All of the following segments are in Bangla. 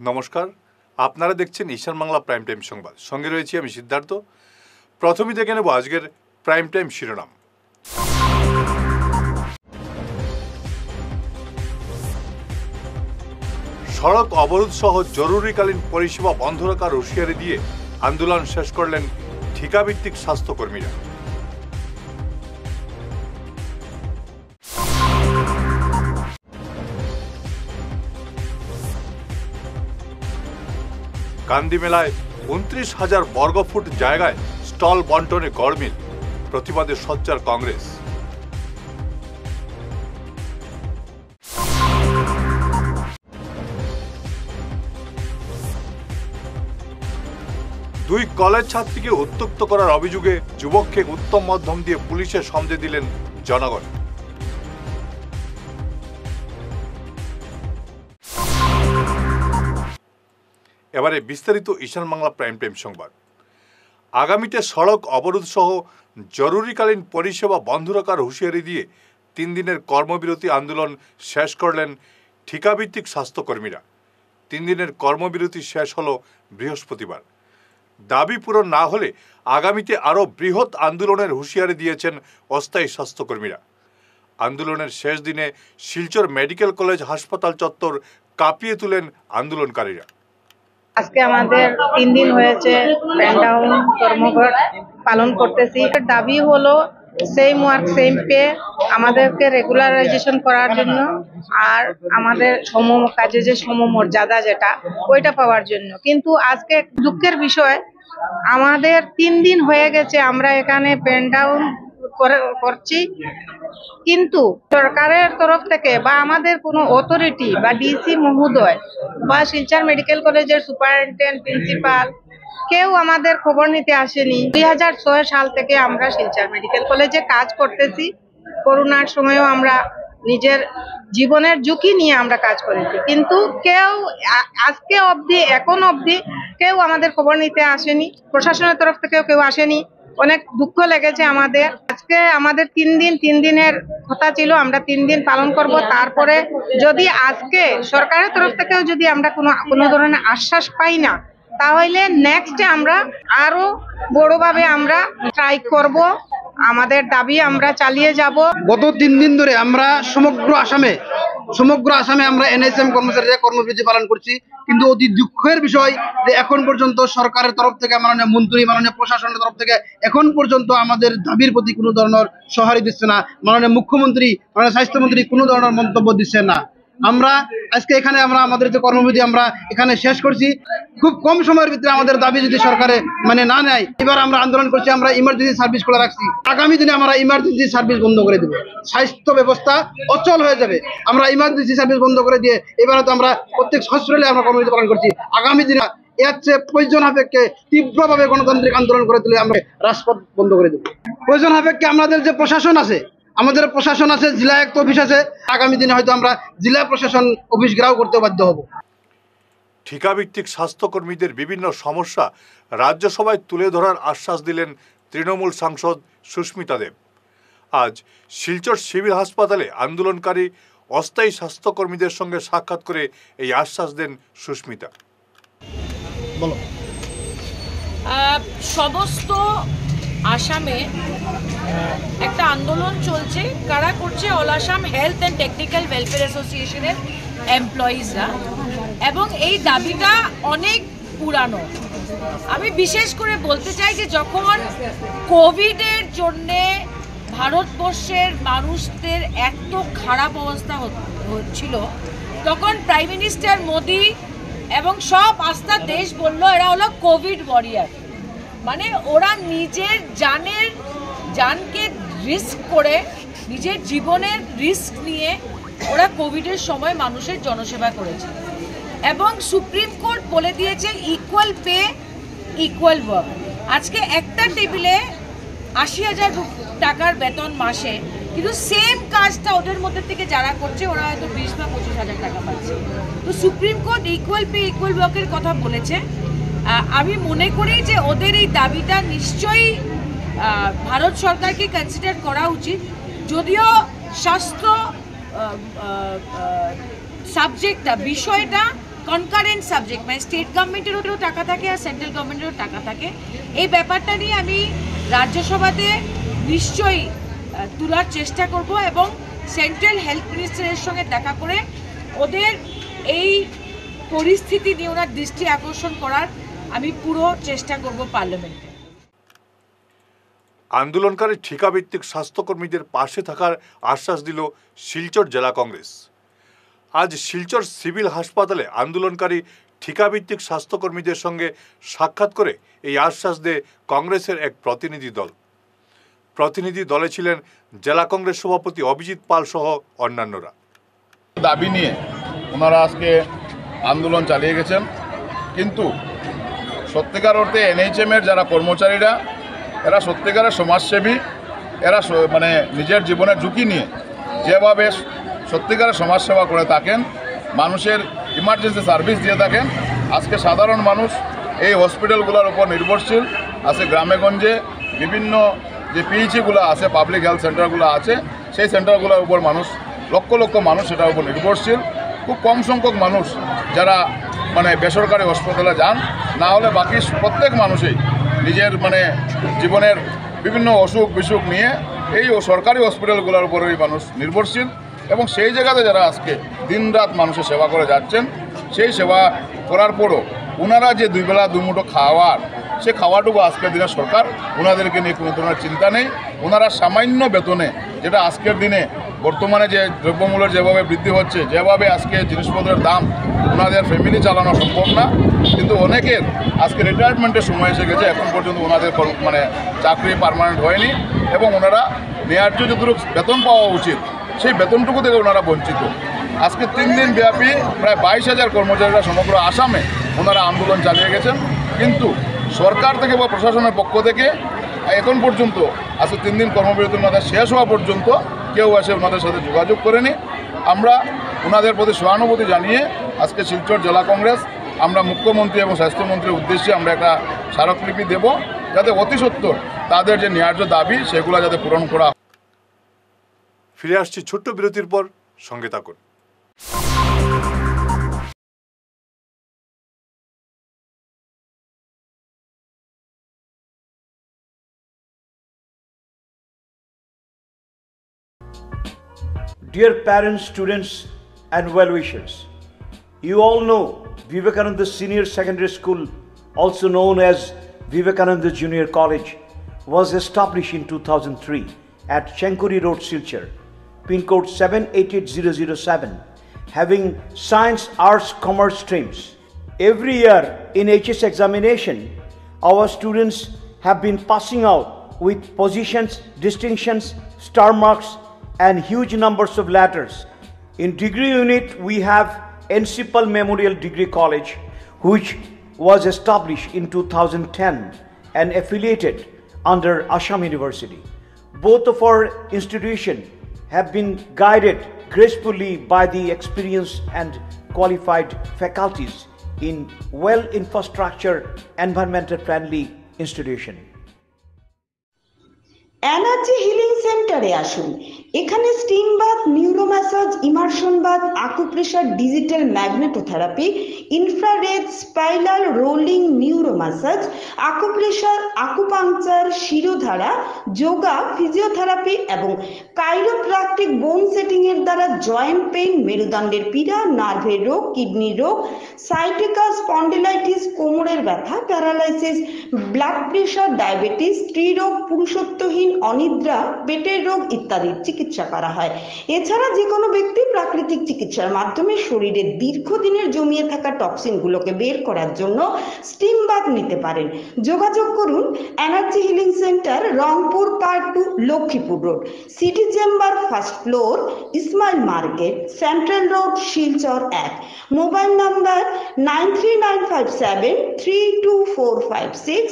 নমস্কার, আপনারা দেখছেন ঈশান বাংলা প্রাইম টাইম সংবাদ। সঙ্গে রয়েছি আমি সিদ্ধার্থ। প্রথমেই দেখে নেব আজকের প্রাইম টাইম শিরোনাম। সড়ক অবরোধ সহ জরুরিকালীন পরিষেবা বন্ধ রাখার হুঁশিয়ারি দিয়ে আন্দোলন শেষ করলেন ঠিকাভিত্তিক স্বাস্থ্যকর্মীরা। গান্ধী মেলায় 29,000 বর্গফুট জায়গায় স্টল বন্টনে গড়মিল, প্রতিবাদে সোচ্চার কংগ্রেস। দুই কলেজ ছাত্রীকে উত্ত্যক্ত করার অভিযোগে যুবককে উত্তম মধ্যম দিয়ে পুলিশের সমঝে দিলেন জনগণ। এবারে বিস্তারিত ঈশান বাংলা প্রাইম টাইম সংবাদ। আগামীতে সড়ক অবরোধ সহ জরুরিকালীন পরিষেবা বন্ধ রাখার হুঁশিয়ারি দিয়ে 3 দিনের কর্মবিরতি আন্দোলন শেষ করলেন ঠিকাভিত্তিক স্বাস্থ্যকর্মীরা। 3 দিনের কর্মবিরতি শেষ হলো বৃহস্পতিবার। দাবি পূরণ না হলে আগামীতে আরও বৃহৎ আন্দোলনের হুঁশিয়ারি দিয়েছেন অস্থায়ী স্বাস্থ্যকর্মীরা। আন্দোলনের শেষ দিনে শিলচর মেডিকেল কলেজ হাসপাতাল চত্বর কাঁপিয়ে তুলেন আন্দোলনকারীরা। আজকে আমাদের 3 দিন হয়েছে প্যান্ডাউন কর্মঘট পালন করতেছি। দাবি হলো সেম ওয়ার্ক সেম পে, আমাদেরকে রেগুলারাইজেশন করার জন্য, আর আমাদের কাজে যে সমমর্যাদা যেটা ওইটা পাওয়ার জন্য। কিন্তু আজকে দুঃখের বিষয়, আমাদের 3 দিন হয়ে গেছে আমরা এখানে প্যান্ডাউন করছি, কিন্তু সরকারের তরফ থেকে বা আমাদের কোনো অথরিটি বা ডিসি মহোদয় বা শিলচর মেডিকেল কলেজের সুপারিনটেন্ডেন্ট, প্রিন্সিপাল কেউ আমাদের খবর নিতে আসেনি। 2006 সাল থেকে আমরা শিলচর মেডিকেল কলেজে কাজ করতেছি। করোনার সময়ও আমরা নিজের জীবনের ঝুঁকি নিয়ে আমরা কাজ করেছি, কিন্তু কেউ আজকে অবধি এখন অবধি কেউ আমাদের খবর নিতে আসেনি। প্রশাসনের তরফ থেকেও কেউ আসেনি। অনেক দুঃখ লেগেছে আমাদের। আজকে আমাদের 3 দিনের কথা ছিল, আমরা 3 দিন পালন করব। তারপরে যদি আজকে সরকারের তরফ থেকেও যদি আমরা কোনো ধরনের আশ্বাস পাই না, তাহলে নেক্সটে আমরা আরো বড়ভাবে আমরা স্ট্রাইক করব। আমাদের দাবি আমরা চালিয়ে যাব। গত 3 দিন ধরে আমরা সমগ্র আসামে আমরা এনএসএম কর্মচারীরা কর্মবিরতি পালন করছি, কিন্তু অতি দুঃখের বিষয় যে এখন পর্যন্ত সরকারের তরফ থেকে, মাননীয় মন্ত্রী, মাননীয় প্রশাসনের তরফ থেকে এখন পর্যন্ত আমাদের দাবির প্রতি কোনো ধরনের সঁহারি দিচ্ছে না। মাননীয় মুখ্যমন্ত্রী, মাননীয় স্বাস্থ্যমন্ত্রী কোনো ধরনের মন্তব্য দিচ্ছেন না। আমরা আজকে এখানে আমাদের যে কর্মবিরতি আমরা এখানে শেষ করছি। খুব কম সময়ের ভিতরে আমাদের দাবি যদি সরকারে না নেয়, এবার আমরা আন্দোলন করছি, আমরা ইমার্জেন্সি সার্ভিস খোলা রাখছি। আগামী দিনে আমরা ইমার্জেন্সি সার্ভিস বন্ধ করে দেবো। স্বাস্থ্য ব্যবস্থা অচল হয়ে যাবে। আমরা ইমার্জেন্সি সার্ভিস বন্ধ করে দিয়ে এবারে তো আমরা প্রত্যেক হসপিটালে আমরা কর্মবিরতি পালন করছি। আগামী দিনে এর চেয়ে প্রয়োজন সাপেক্ষে তীব্রভাবে গণতান্ত্রিক আন্দোলন করে তুলে আমরা রাজপথ বন্ধ করে দেবো। প্রয়োজন সাপেক্ষে আমাদের যে প্রশাসন আছে, জেলা আয়ুক্ত অফিস আছে, আগামী দিনে হয়তো আমরা জেলা প্রশাসন অফিস ঘেরাও করতে বাধ্য হব। ঠিকাভিত্তিক স্বাস্থ্যকর্মীদের বিভিন্ন সমস্যা রাজ্যসভায় তুলে ধরার আশ্বাস দিলেন তৃণমূল সাংসদ সুস্মিতা দেব। আজ শিলচর সিভিল হাসপাতালে আন্দোলনকারী অস্থায়ী স্বাস্থ্যকর্মীদের সঙ্গে সাক্ষাৎ করে এই আশ্বাস দেন সুস্মিতা। সমস্ত আসামে একটা আন্দোলন চলছে। কারা করছে? All Assam health and technical welfare অ্যাসোসিয়েশনের এমপ্লয়িজরা, এবং এই দাবিটা অনেক পুরানো। আমি বিশেষ করে বলতে চাই যে যখন কোভিডের জন্যে ভারতবর্ষের মানুষদের এত খারাপ অবস্থা হচ্ছিল, তখন প্রাইম মিনিস্টার মোদি এবং সব আস্থার দেশ বলল এরা হলো কোভিড ওয়ারিয়ার। মানে ওরা নিজের জানকে রিস্ক করে, নিজের জীবনের রিস্ক নিয়ে ওরা কোভিডের সময় মানুষের জনসেবা করেছে। এবং সুপ্রিম কোর্ট বলে দিয়েছে ইকুয়াল পে ইকুয়াল ওয়ার্ক। আজকে একটা টেবিলে 80,000 টাকার বেতন মাসে, কিন্তু সেম কাজটা ওদের মধ্যে থেকে যারা করছে ওরা হয়তো 20 বা 25,000 টাকা পাচ্ছে। তো supreme court equal pay equal ওয়ার্কের কথা বলেছে। আমি মনে করি যে ওদের এই দাবিটা নিশ্চয়ই ভারত সরকারকে কনসিডার করা উচিত। যদিও স্বাস্থ্য সাবজেক্টটা, বিষয়টা কনকারেন্ট সাবজেক্ট, মানে স্টেট গভর্নমেন্টেরও টাকা থাকে আর সেন্ট্রাল গভর্নমেন্টেরও টাকা থাকে। এই ব্যাপারটা নিয়ে আমি রাজ্যসভাতে নিশ্চয়ই তোলার চেষ্টা করব এবং সেন্ট্রাল হেলথ মিনিস্টারের সঙ্গে দেখা করে ওদের এই পরিস্থিতি নিয়ে ওনার দৃষ্টি আকর্ষণ করার আমি পুরো চেষ্টা করব পার্লামেন্টে। আন্দোলনকারী ঠিকাভিত্তিক স্বাস্থ্যকর্মীদের পাশে থাকার আশ্বাস দিল শিলচর জেলা কংগ্রেস। আজ শিলচর সিভিল হাসপাতালে আন্দোলনকারী ঠিকাভিত্তিক স্বাস্থ্যকর্মীদের সঙ্গে সাক্ষাৎ করে এই আশ্বাস দেয় কংগ্রেসের এক প্রতিনিধি দল। প্রতিনিধি দলে ছিলেন জেলা কংগ্রেস সভাপতি অভিজিৎ পাল সহ অন্যান্যরা। দাবি নিয়ে ওনারা আজকে আন্দোলন চালিয়ে গেছেন, কিন্তু সত্যিকার অর্থে এনএইচএমের যারা কর্মচারীরা এরা সত্যিকারের সমাজসেবী, এরা মানে নিজের জীবনের ঝুঁকি নিয়ে যেভাবে সত্যিকারের সমাজসেবা করে থাকেন, মানুষের ইমার্জেন্সি সার্ভিস দিয়ে থাকেন। আজকে সাধারণ মানুষ এই হসপিটালগুলোর উপর নির্ভরশীল আছে। গ্রামেগঞ্জে বিভিন্ন যে পিএইচইগুলো আছে, পাবলিক হেলথ সেন্টারগুলো আছে, সেই সেন্টারগুলোর উপর মানুষ লক্ষ লক্ষ মানুষ সেটার উপর নির্ভরশীল। খুব কম সংখ্যক মানুষ যারা মানে বেসরকারি হাসপাতালে যান, না হলে বাকি প্রত্যেক মানুষই নিজের মানে জীবনের বিভিন্ন অসুখ বিসুখ নিয়ে এই সরকারি হসপিটালগুলোর উপরেই মানুষ নির্ভরশীল। এবং সেই জায়গাতে যারা আজকে দিনরাত মানুষের সেবা করে যাচ্ছেন, সেই সেবা করার পরও ওনারা যে দুই বেলা দুমুঠো খাওয়ার, সে খাওয়াটুকু আজকের দিনে সরকার ওনাদেরকে নিয়ে কোনো ধরনের চিন্তা নেই। ওনারা সামান্য বেতনে, যেটা আজকের দিনে বর্তমানে যে দ্রব্যমূল্যের যেভাবে বৃদ্ধি হচ্ছে, যেভাবে আজকে জিনিসপত্রের দাম, ওনাদের ফ্যামিলি চালানো সম্ভব না। কিন্তু অনেকের আজকে রিটায়ারমেন্টের সময় এসে গেছে, এখন পর্যন্ত ওনাদের মানে চাকরি পার্মানেন্ট হয়নি এবং ওনারা ন্যায্য যতটুকু বেতন পাওয়া উচিত সেই বেতনটুকু থেকে ওনারা বঞ্চিত। আজকে 3 দিন ব্যাপী প্রায় 22,000 কর্মচারীরা সমগ্র আসামে ওনারা আন্দোলন চালিয়ে গেছেন, কিন্তু সরকার থেকে বা প্রশাসনের পক্ষ থেকে এখন পর্যন্ত আজকে 3 দিন কর্মবিরতির মধ্যে শেষ হওয়া পর্যন্ত কেউ এসে ওনাদের সাথে যোগাযোগ করেনি। আমরা ওনাদের প্রতি সহানুভূতি জানিয়ে আজকে শিলচর জেলা কংগ্রেস আমরা মুখ্যমন্ত্রী এবং স্বাস্থ্যমন্ত্রীর উদ্দেশ্যে আমরা একটা স্মারকলিপি দেব, যাতে অতি সত্বর তাদের যে ন্যায্য দাবি সেগুলো যাতে পূরণ করা। ফিরে আসছি ছোট্ট বিরতির পর, সঙ্গে থাকুন। Dear parents, students and well-wishers, you all know Vivekananda Senior Secondary School, also known as Vivekananda Junior College, was established in 2003 at Chenkuri Road, Silchar, pin code 788007, having science, arts, commerce streams. Every year in HS examination, our students have been passing out with positions, distinctions, star marks, and huge numbers of letters. In degree unit, we have Encipal Memorial Degree College, which was established in 2010 and affiliated under Assam University. Both of our institutions have been guided gracefully by the experienced and qualified faculties in well infrastructure, environmental friendly institution. Energy healing সেন্টারে আসুন। এখানে steam bath, neuro massage, immersion bath, acupressure, digital magnetotherapy, infrared, spiral, rolling, neuro massage, acupressure, acupuncture, shirodhara, yoga, physiotherapy এবং কাইরোপ্র্যাকটিক বোন সেটিং এর দ্বারা জয়েন্ট পেইন, মেরুদণ্ডের পীড়া, নার্ভের রোগ, কিডনি রোগ, সাইটিকা, স্পন্ডিলাইটিস, কোমরের ব্যথা, প্যারালাইসিস, ব্লাড প্রেশার, ডায়াবেটিস, স্ত্রীরোগ, পুরুষত্বহীন, অনিদ্রা, পেটের রোগ ইত্যাদির চিকিৎসা করা হয়। এছাড়া যে কোনো ব্যক্তি প্রাকৃতিক চিকিৎসার মাধ্যমে শরীরে দীর্ঘদিনের জমিয়ে থাকা টক্সিনগুলোকে বের করার জন্য স্টিম বাথ নিতে পারেন। যোগাযোগ করুন energy healing centre, Rangpur part 2, Lakshmipur road, city chamber, first floor, Ismail market, central road, Silchar 1। Mobile number 9395732456,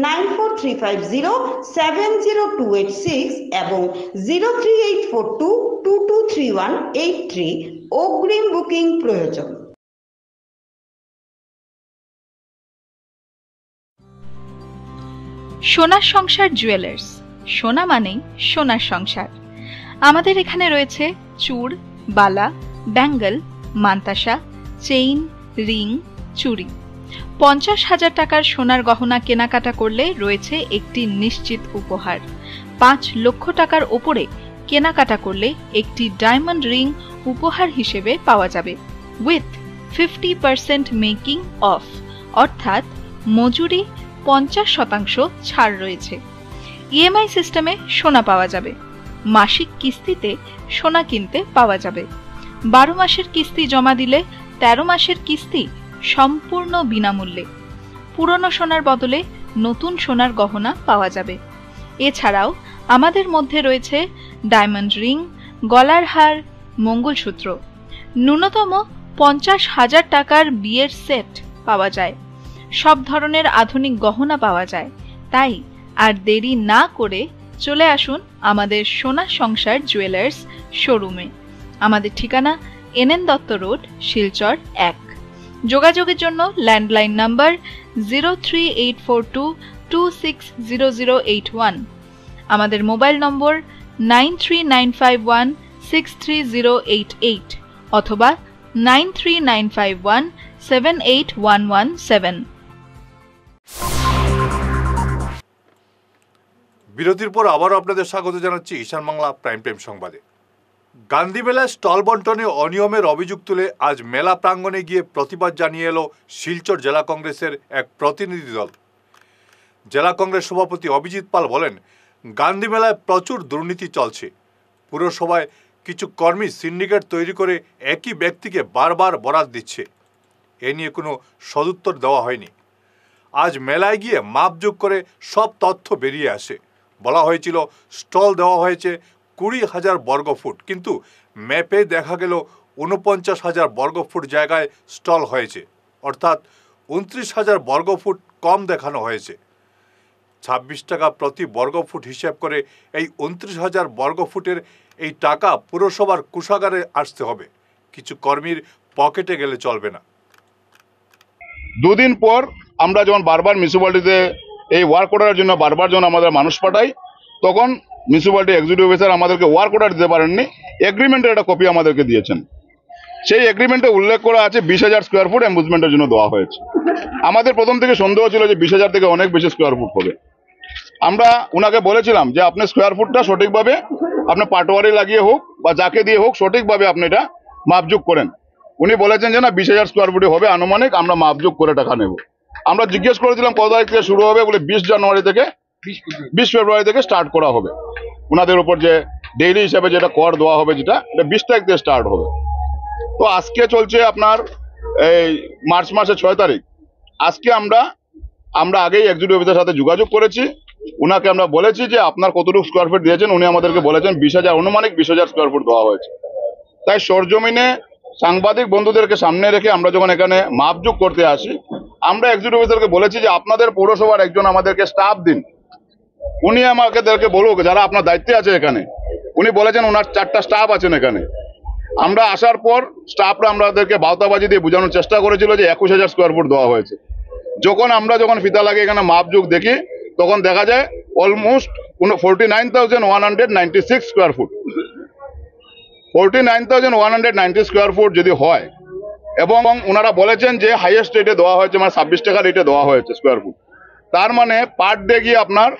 9435070286 এবং 03842223183। অগ্রিম বুকিং প্রয়োজন। সোনার সংসার জুয়েলার্স, সোনা মানেই সোনার সংসার। আমাদের এখানে রয়েছে চূড়, বালা, ব্যাঙ্গল, মান্তাসা, চেইন, রিং, চুড়ি। 50,000 টাকার সোনার গহনা কেনাকাটা করলে রয়েছে একটি নিশ্চিত উপহার। 5 লক্ষ টাকার ওপরে কেনাকাটা করলে একটি ডায়মন্ড রিং উপহার হিসেবে পাওয়া যাবে উইথ 50% মেকিং অফ, অর্থাৎ মজুরি 50% ছাড় রয়েছে। ইএমআই সিস্টেমে সোনা পাওয়া যাবে। মাসিক কিস্তিতে সোনা কিনতে পাওয়া যাবে। 12 মাসের কিস্তি জমা দিলে 13 মাসের কিস্তি সম্পূর্ণ বিনামূল্যে। পুরনো সোনার বদলে নতুন সোনার গহনা পাওয়া যাবে। এছাড়াও আমাদের মধ্যে রয়েছে ডায়মন্ড রিং, গলার হার, মঙ্গলসূত্র। ন্যূনতম 50,000 টাকার বিয়ের সেট পাওয়া যায়। সব ধরনের আধুনিক গহনা পাওয়া যায়। তাই আর দেরি না করে চলে আসুন আমাদের সোনা সংসার জুয়েলার্স শোরুমে। আমাদের ঠিকানা NN দত্ত রোড, শিলচর 1। যোগাযোগের জন্য ল্যান্ডলাইন নাম্বার 038422600081, আমাদের মোবাইল নম্বর 9395163088 অথবা 9395178117। বিরতির পর আবারও আপনাদের স্বাগত জানাচ্ছি ঈশান বাংলা প্রাইম টাইম সংবাদে। গান্ধী মেলায় স্টল বন্টনে অনিয়মের অভিযোগ তুলে আজ মেলা প্রাঙ্গণে গিয়ে প্রতিবাদ জানিয়ে এলো শিলচর জেলা কংগ্রেসের এক প্রতিনিধি দল। জেলা কংগ্রেস সভাপতি অভিজিৎ পাল বলেন, গান্ধী মেলায় প্রচুর দুর্নীতি চলছে। পুরসভায় কিছু কর্মী সিন্ডিকেট তৈরি করে একই ব্যক্তিকে বারবার বরাত দিচ্ছে। এ নিয়ে কোনো সদুত্তর দেওয়া হয়নি। আজ মেলায় গিয়ে মাপযোগ করে সব তথ্য বেরিয়ে আসে। বলা হয়েছিল স্টল দেওয়া হয়েছে 20,000 বর্গফুট, কিন্তু ম্যাপে দেখা গেল 49,000 বর্গফুট জায়গায় স্টল হয়েছে, অর্থাৎ 29,000 বর্গফুট কম দেখানো হয়েছে। 26 টাকা প্রতি বর্গফুট হিসাব করে এই 29,000 বর্গফুটের এই টাকা পুরসভার কোষাগারে আসতে হবে। কিছু কর্মীর পকেটে গেলে চলবে না। দুদিন পর আমরা যখন বারবার মিউনিসিপ্যালিটিতে এই ওয়ার্ক অর্ডারের জন্য বারবার যখন আমাদের মানুষ পাঠাই, তখন মিউনিসিপ্যালিটি এক্সিকিউটিভ অফিসার আমাদেরকে ওয়ার্ক অর্ডার দিতে পারেননি, এগ্রিমেন্টের একটা কপি আমাদেরকে দিয়েছেন। সেই এগ্রিমেন্টে উল্লেখ করা আছে 20,000 স্কোয়ার ফুট অ্যাম্বুজমেন্টের জন্য দেওয়া হয়েছে। আমাদের প্রথম থেকে সন্দেহ ছিল যে 20,000 থেকে অনেক বেশি স্কোয়ার ফুট হবে। আমরা ওনাকে বলেছিলাম যে আপনি স্কোয়ার ফুটটা সঠিকভাবে আপনি পাটোয়ারি লাগিয়ে হোক বা যাকে দিয়ে হোক সঠিকভাবে আপনি এটা মাপযোগ করেন। উনি বলেছেন যে না 20,000 স্কোয়ার ফুটে হবে আনুমানিক, আমরা মাপযোগ করে টাকা নেব। আমরা জিজ্ঞেস করেছিলাম কত তারিখ থেকে শুরু হবে, বলে 20 ফেব্রুয়ারি থেকে স্টার্ট করা হবে। ওনাদের উপর যে ডেইলি হিসাবে যেটা কর দেওয়া হবে, যেটা 20 তারিখ থেকে স্টার্ট হবে। তো আজকে চলছে আপনার এই মার্চ মাসের 6 তারিখ। আজকে আমরা আগেই এক্সিকিউটিভ অফিসারের সাথে যোগাযোগ করেছি। উনাকে আমরা বলেছি যে আপনার কতটুকু স্কোয়ার ফুট দিয়েছেন। উনি আমাদেরকে বলেছেন 20,000, অনুমানিক 20,000 স্কোয়ার ফুট দেওয়া হয়েছে। তাই সরজমিনে সাংবাদিক বন্ধুদেরকে সামনে রেখে আমরা যখন এখানে মাপযোগ করতে আসি, আমরা এক্সিকিউটিভ অফিসারকে বলেছি যে আপনাদের পৌরসভার একজন আমাদেরকে স্টাফ দিন। উনি আমাদেরকে বলুক যারা আপনার দায়িত্বে আছে এখানে। উনি বলেছেন ওনার 4টা স্টাফ আছেন এখানে। আমরা আসার পর স্টাফরা আমাদেরকে বাউতাবাজি দিয়ে বোঝানোর চেষ্টা করেছিল যে 21,000 স্কোয়ার ফুট দেওয়া হয়েছে। যখন ফিতা লাগিয়ে এখানে মাপযোগ দেখি, তখন দেখা যায় almost 49,196 square foot. 49,190 square foot যদি হয়, এবং ওনারা বলেছেন যে হাইয়েস্ট রেটে দেওয়া হয়েছে, মানে 26 টাকা রেটে দেওয়া হয়েছে স্কোয়ার ফুট, তার মানে পার ডে গিয়ে আপনার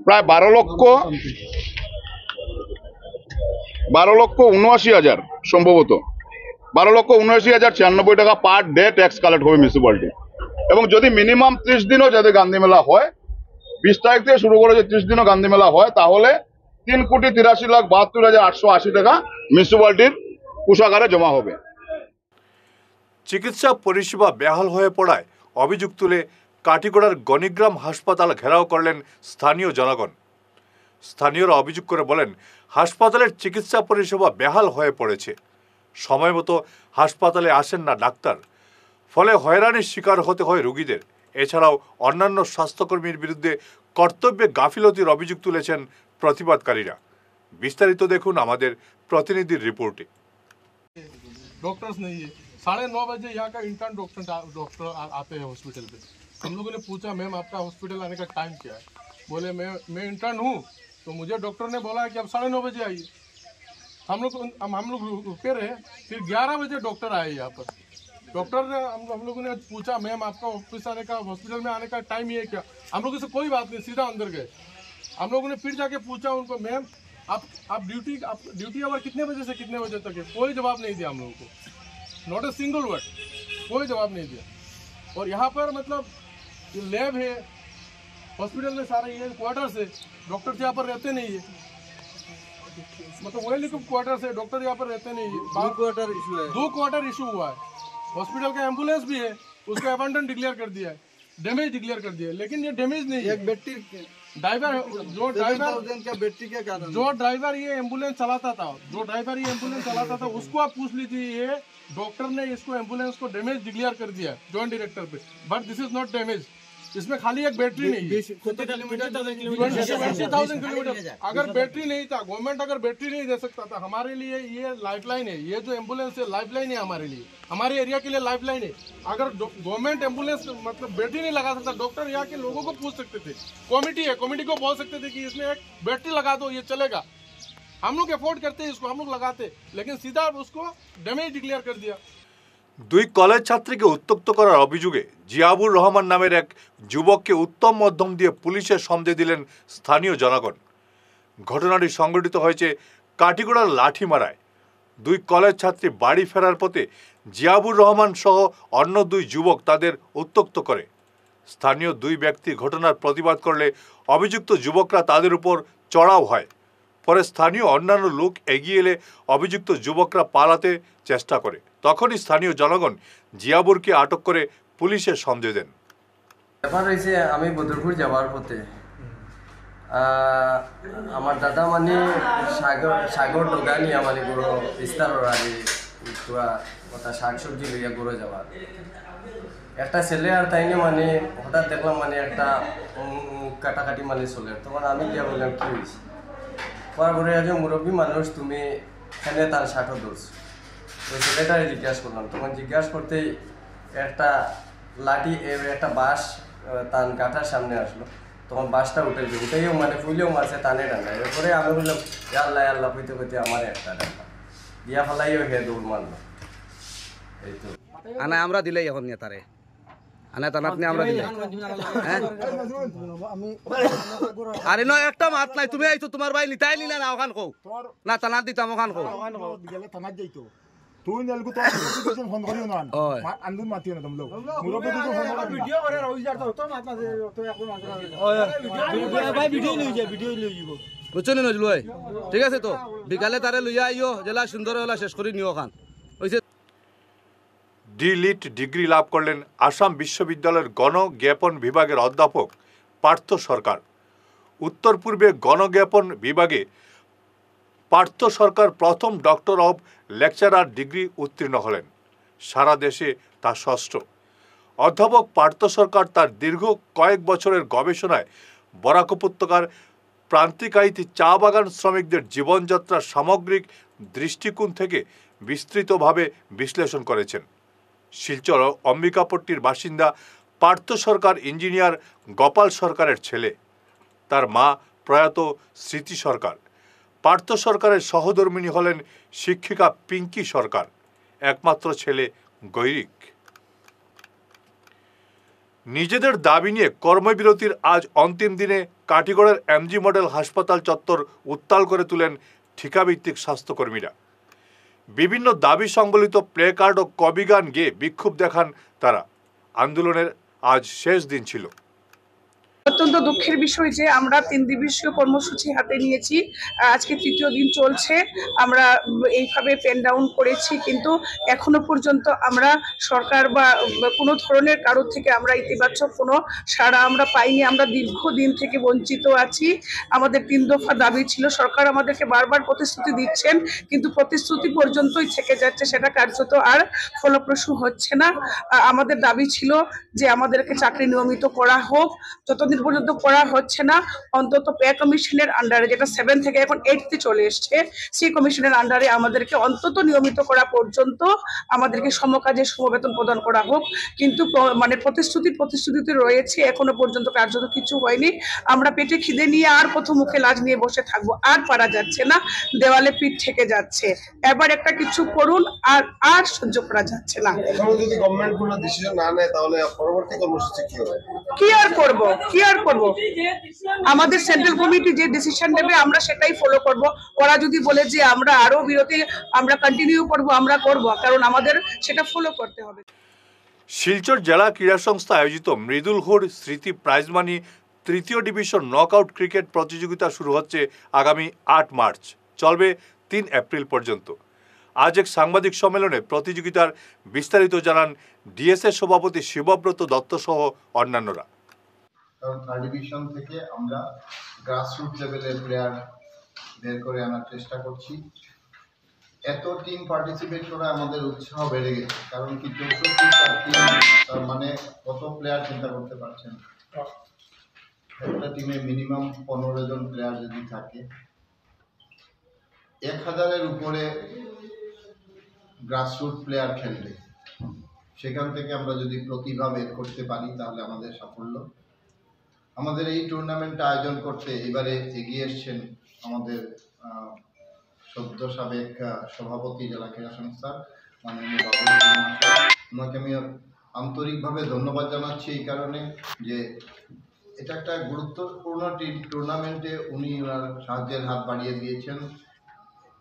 প্রায় 12,79,000 সম্ভবত 12,79,096 টাকা পার ডে ট্যাক্স কালেক্ট হবে মিউনিসিপ্যালিটি। এবং যদি মিনিমাম 30 দিনও যদি গান্ধী মেলা হয়, 20 তারিখ থেকে শুরু করে যে 30 দিনও গান্ধী মেলা হয়, তাহলে 3,83,72,880 টাকা মিউনিসিপ্যালিটির কোষাগারে জমা হবে। চিকিৎসা পরিষেবা বেহাল হয়ে পড়ায় অভিযোগ তুলে কাটিগড়ার গণিগ্রাম হাসপাতাল ঘেরাও করলেন স্থানীয় জনগণ। স্থানীয়রা অভিযোগ করে বলেন, হাসপাতালের চিকিৎসা পরিষেবা বেহাল হয়ে পড়েছে। সময় মতো হাসপাতালে আসেন না ডাক্তার, ফলে হয়রানির শিকার হতে হয় রোগীদের। এছাড়াও অন্যান্য স্বাস্থ্যকর্মীর বিরুদ্ধে কর্তব্যে গাফিলতির অভিযোগ তুলেছেন প্রতিবাদকারীরা। বিস্তারিত দেখুন আমাদের প্রতিনিধির রিপোর্টে। डॉक्टर्स नहीं है, 9:30 बजे यहाँ का इंटर्न डॉक्टर आते हैं हॉस्पिटल पे। हम लोगों ने पूछा मैम आपका हॉस्पिटल आने का टाइम क्या है? बोले मैं इंटर्न हूँ, तो मुझे डॉक्टर ने बोला है कि आप 9:30 बजे आइए। हम लोग रुके रहे, फिर 11 बजे डॉक्टर आए यहाँ पर। डॉक्टर ने हम लोगों ने पूछा मैम आपका ऑफिस आने का हॉस्पिटल में आने का टाइम ये है क्या? हम लोगों से कोई बात नहीं, सीधा अंदर गए। हम लोगों ने फिर जाके पूछा उनको मैम आप ड्यूटी आवर कितने बजे से कितने बजे तक है? कोई जवाब नहीं दिया हम लोगों को, नॉट ए सिंगल वर्ड, कोई जवाब नहीं दिया। और यहाँ पर मतलब लैब है, हॉस्पिटल में सारे ये क्वार्टर्स है, डॉक्टर यहाँ पर रहते नहीं है, मतलब वही लिखो क्वार्टर्स है, डॉक्टर यहाँ पर रहते नहीं है। 2 क्वार्टर इशू हुआ है। हॉस्पिटल का एम्बुलेंस भी है, उसको अबंडन डिक्लेयर कर दिया है, डैमेज डिक्लेयर कर दिया है, लेकिन ये डैमेज नहीं है। बैटरी ड्राइवर जो ड्राइवर ये एम्बुलेंस चलाता था उसको आप पूछ लीजिए, ये डॉक्टर ने इसको एम्बुलेंस को डैमेज डिक्लेयर कर दिया जॉइंट डायरेक्टर पे, but this is not damage. इसमें खाली एक बैटरी नहीं है, 20,000 किलोमीटर। अगर बैटरी नहीं था, गवर्नमेंट अगर बैटरी नहीं दे सकता था, हमारे लिए ये लाइफलाइन है, ये जो एम्बुलेंस है लाइफलाइन है हमारे लिए, हमारे एरिया के लिए लाइफलाइन है। अगर गवर्नमेंट एम्बुलेंस मतलब बैटरी नहीं लगा सकता, डॉक्टर यहाँ के लोगों को पूछ सकते थे, कमेटी है, कमेटी को बोल सकते थे कि इसमें एक बैटरी लगा दो, ये चलेगा। हम लोग अफोर्ड करते इसको, हम लोग लगाते, लेकिन सीधा उसको डैमेज डिक्लेयर कर दिया। 2 কলেজ ছাত্রীকে উত্ত্যক্ত করার অভিযোগে জিয়াবুর রহমান নামের এক যুবককে উত্তম মধ্যম দিয়ে পুলিশের সঙ্গে দিলেন স্থানীয় জনগণ। ঘটনাটি সংঘটিত হয়েছে কাটিগড়ার লাঠিমারায়। 2 কলেজ ছাত্রী বাড়ি ফেরার পথে জিয়াবুর রহমান সহ অন্য 2 যুবক তাদের উত্ত্যক্ত করে। স্থানীয় 2 ব্যক্তি ঘটনার প্রতিবাদ করলে অভিযুক্ত যুবকরা তাদের উপর চড়াও হয়। পরে স্থানীয় অন্যান্য লোক এগিয়ে এলে অভিযুক্ত যুবকরা পালাতে চেষ্টা করে। তখনই স্থানীয় জনগণ জিয়াবুরকে আটক করে পুলিশের সঙ্গে দেন। ব্যাপার হয়েছে, আমি বদরপুর যাওয়ার পথে আমার দাদা মানে সাগর ডোগানি মানে গুঁড়ো বিস্তার আগে কথা শাক সবজি লইয়া গুঁড়ো যাওয়ার একটা ছেলে আর তাই নিয়ে মানে হঠাৎ দেখলাম মানে একটা কাটাকাটি মানে চলে। তখন আমি গিয়া বললাম কি হয়েছে, পরে একজন মুরব্বী মানুষ, তুমি এখানে তার শাকও ধরছো। ওই ছেলেটারে জিজ্ঞাসা করলাম, তখন জিজ্ঞাসা করতেই একটা লাঠি একটা বাঁশ তার গাঁঠার সামনে আসলো, তখন বাঁশটা উঠেও মানে ফুলেও মারছে, টানে টানে। এরপরে আমি বললাম আল্লাহ আল্লাহ কইতে কইতে আমার একটা ডান্ডা দিয়া ফেলাইও হে দৌড় মারলো। এই তো আনা আমরা দিলাই এখন নেতারে আনা তানাতনি আমরা দিলাই। আরে নয় একটা মাত নাই, তুমি আইছো তোমার ভাই নিতাই নিলা না, ওখান কও না তানাত দিতাম, ওখান কও থানাত যাইতো তুই নেলগু তো নোটিফিকেশন ফোন করিও না আন্দুন মাতিও না তোমলো মুরব্বি তো ফোন করা ভিডিও করে রই যার তো মাত না তো এখন ভাই ভিডিও লই যা বুঝছো না নজলু ভাই, ঠিক আছে তো বিকালে তারে লইয়া আইও, জেলা সুন্দর হলা শেষ করি নিও খান। ডি.লিট ডিগ্রি লাভ করলেন আসাম বিশ্ববিদ্যালয়ের গণজ্ঞাপন বিভাগের অধ্যাপক পার্থ সরকার। উত্তর পূর্বে গণজ্ঞাপন বিভাগে পার্থ সরকার প্রথম ডক্টর অব লেকচারার ডিগ্রি উত্তীর্ণ হলেন। সারা দেশে তা ষষ্ঠ। অধ্যাপক পার্থ সরকার তার দীর্ঘ কয়েক বছরের গবেষণায় বরাক উপত্যকার প্রান্তিকায়িত চা বাগান শ্রমিকদের জীবনযাত্রার সামগ্রিক দৃষ্টিকোণ থেকে বিস্তৃতভাবে বিশ্লেষণ করেছেন। শিলচর অম্বিকাপট্টির বাসিন্দা পার্থ সরকার ইঞ্জিনিয়ার গোপাল সরকারের ছেলে। তার মা প্রয়াত স্মৃতি সরকার। পার্থ সরকারের সহধর্মিণী হলেন শিক্ষিকা পিঙ্কি সরকার। একমাত্র ছেলে গৈরিক। নিজেদের দাবি নিয়ে কর্মবিরতির আজ অন্তিম দিনে কাটিগড়ের এমজি মডেল হাসপাতাল চত্বর উত্তাল করে তুলেন ঠিকাভিত্তিক স্বাস্থ্যকর্মীরা। বিভিন্ন দাবি সংবলিত প্লে কার্ড ও কবিগান গেয়ে বিক্ষোভ দেখান তারা। আন্দোলনের আজ শেষ দিন ছিল। অত্যন্ত দুঃখের বিষয় যে আমরা 3 দিবসীয় কর্মসূচি হাতে নিয়েছি, আজকে 3য় দিন চলছে। আমরা এইভাবে পেন ডাউন করেছি, কিন্তু এখনো পর্যন্ত আমরা সরকার বা কোনো ধরনের কারোর থেকে আমরা ইতিবাচক কোনো সাড়া আমরা পাইনি। আমরা দীর্ঘদিন থেকে বঞ্চিত আছি। আমাদের 3 দফা দাবি ছিল, সরকার আমাদেরকে বারবার প্রতিশ্রুতি দিচ্ছেন, কিন্তু প্রতিশ্রুতি পর্যন্তই থেকে যাচ্ছে, সেটা কার্যত আর ফলপ্রসূ হচ্ছে না। আমাদের দাবি ছিল যে আমাদেরকে চাকরি নিয়মিত করা হোক, যতদিন যতদিন পর্যন্ত করা হচ্ছে না, অন্তত পে কমিশনের আন্ডারে, যেটা 7 থেকে এখন 8তে চলে এসছে, সেই কমিশনের আন্ডারে আমাদেরকে অন্তত নিয়মিত করা পর্যন্ত আমাদেরকে সমকাজে সমবেতন প্রদান করা হোক। কিন্তু মানে প্রতিশ্রুতিতে রয়েছে, এখনো পর্যন্ত কার্যত কিছু হয়নি। আমরা পেটে খিদে নিয়ে আর প্রথম মুখে লাজ নিয়ে বসে থাকবো, আর পারা যাচ্ছে না, দেওয়ালে পিঠ থেকে যাচ্ছে। এবার একটা কিছু করুন, আর সহ্য করা যাচ্ছে না। এখনো যদি গভর্নমেন্ট কোনো ডিসিশন না নেয় তাহলে পরবর্তী কর্মসূচি কি হবে? কি আর করব আমাদের সেন্ট্রাল কমিটি যে ডিসিশন নেবে আমরা সেটাই ফলো করব। ওরা যদি বলে যে আমরা আরো বিরতি আমরা কন্টিনিউ করব, আমরা করব, কারণ আমাদের সেটা ফলো করতে হবে। শিলচর জেলা ক্রীড়া সংস্থা আয়োজিত মৃদুল ঘোর স্মৃতি প্রাইজ মানি তৃতীয় ডিভিশন নকআউট ক্রিকেট প্রতিযোগিতা শুরু হচ্ছে আগামী 8 মার্চ, চলবে 3 এপ্রিল পর্যন্ত। আজ এক সাংবাদিক সম্মেলনে প্রতিযোগিতার বিস্তারিত জানান ডিএসএ সভাপতি শিবব্রত দত্ত সহ অন্যান্যরা। কারণ 3rd ডিভিশন থেকে আমরা গ্রাসরুট লেভেলের প্লেয়ার বের করে আনার চেষ্টা করছি। এত টিম পার্টিসিপেট করে আমাদের উৎসাহ বেড়ে গেছে, কারণ কি 64টা টিম, তার মানে কত প্লেয়ার চিন্তা করতে পারছেন। একটা টিমে মিনিমাম 15 জন প্লেয়ার যদি থাকে, 1000-এর উপরে গ্রাসরুট প্লেয়ার খেলবে। সেখান থেকে আমরা যদি প্রতিভা বের করতে পারি তাহলে আমাদের সাফল্য। আমাদের এই টুর্নামেন্টটা আয়োজন করতে এবারে এগিয়ে এসছেন আমাদের সদ্য সাবেক সভাপতি জেলা ক্রীড়া সংস্থার মাননীয় বাবুল মহাশয়। ওনাকে আমি আন্তরিকভাবে ধন্যবাদ জানাচ্ছি এই কারণে যে এটা একটা গুরুত্বপূর্ণ টুর্নামেন্টে উনি ওনার সাহায্যের হাত বাড়িয়ে দিয়েছেন।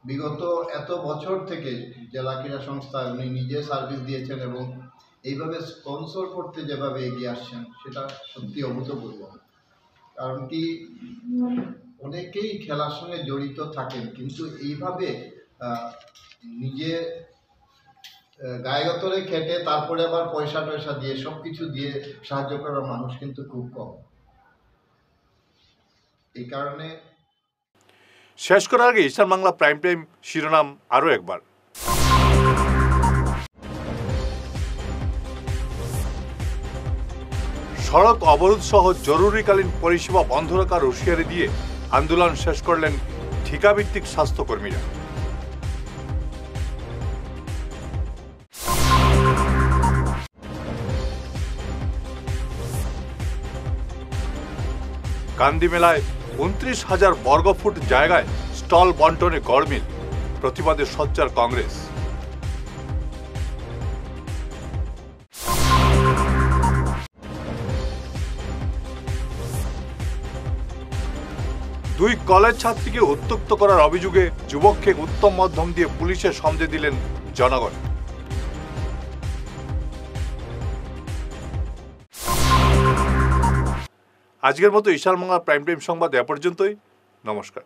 বিগত এত বছর থেকে জেলা ক্রীড়া সংস্থায় উনি নিজে সার্ভিস দিয়েছেন এবং এইভাবে স্পন্সর করতে যেভাবে এগিয়ে আসছেন সেটা সত্যি অভূতপূর্ব। কারণ কি অনেকেই খেলার সঙ্গে জড়িত থাকেন, কিন্তু এইভাবে নিজে গায়ে গতরে খেটে তারপরে আবার পয়সা টয়সা দিয়ে সবকিছু দিয়ে সাহায্য করার মানুষ কিন্তু খুব কম। এই কারণে শেষ করার আগে ঈশান বাংলা প্রাইম টাইম শিরোনাম আরও একবার। সড়ক অবরোধ সহ জরুরিকালীন পরিষেবা বন্ধ রাখার হুঁশিয়ারি দিয়ে আন্দোলন শেষ করলেন ঠিকাভিত্তিক স্বাস্থ্যকর্মীরা। কান্দি মেলায় 29,000 বর্গফুট জায়গায় স্টল বন্টনে গড়মিল, প্রতিবাদে সোচ্চার কংগ্রেস। দুই কলেজ ছাত্রীকে উত্ত্যক্ত করার অভিযোগে যুবককে উত্তম মধ্যম দিয়ে পুলিশের সামনে দিলেন জনগণ। আজকের মতো ঈশান বাংলা প্রাইম টাইম সংবাদ এ পর্যন্তই। নমস্কার।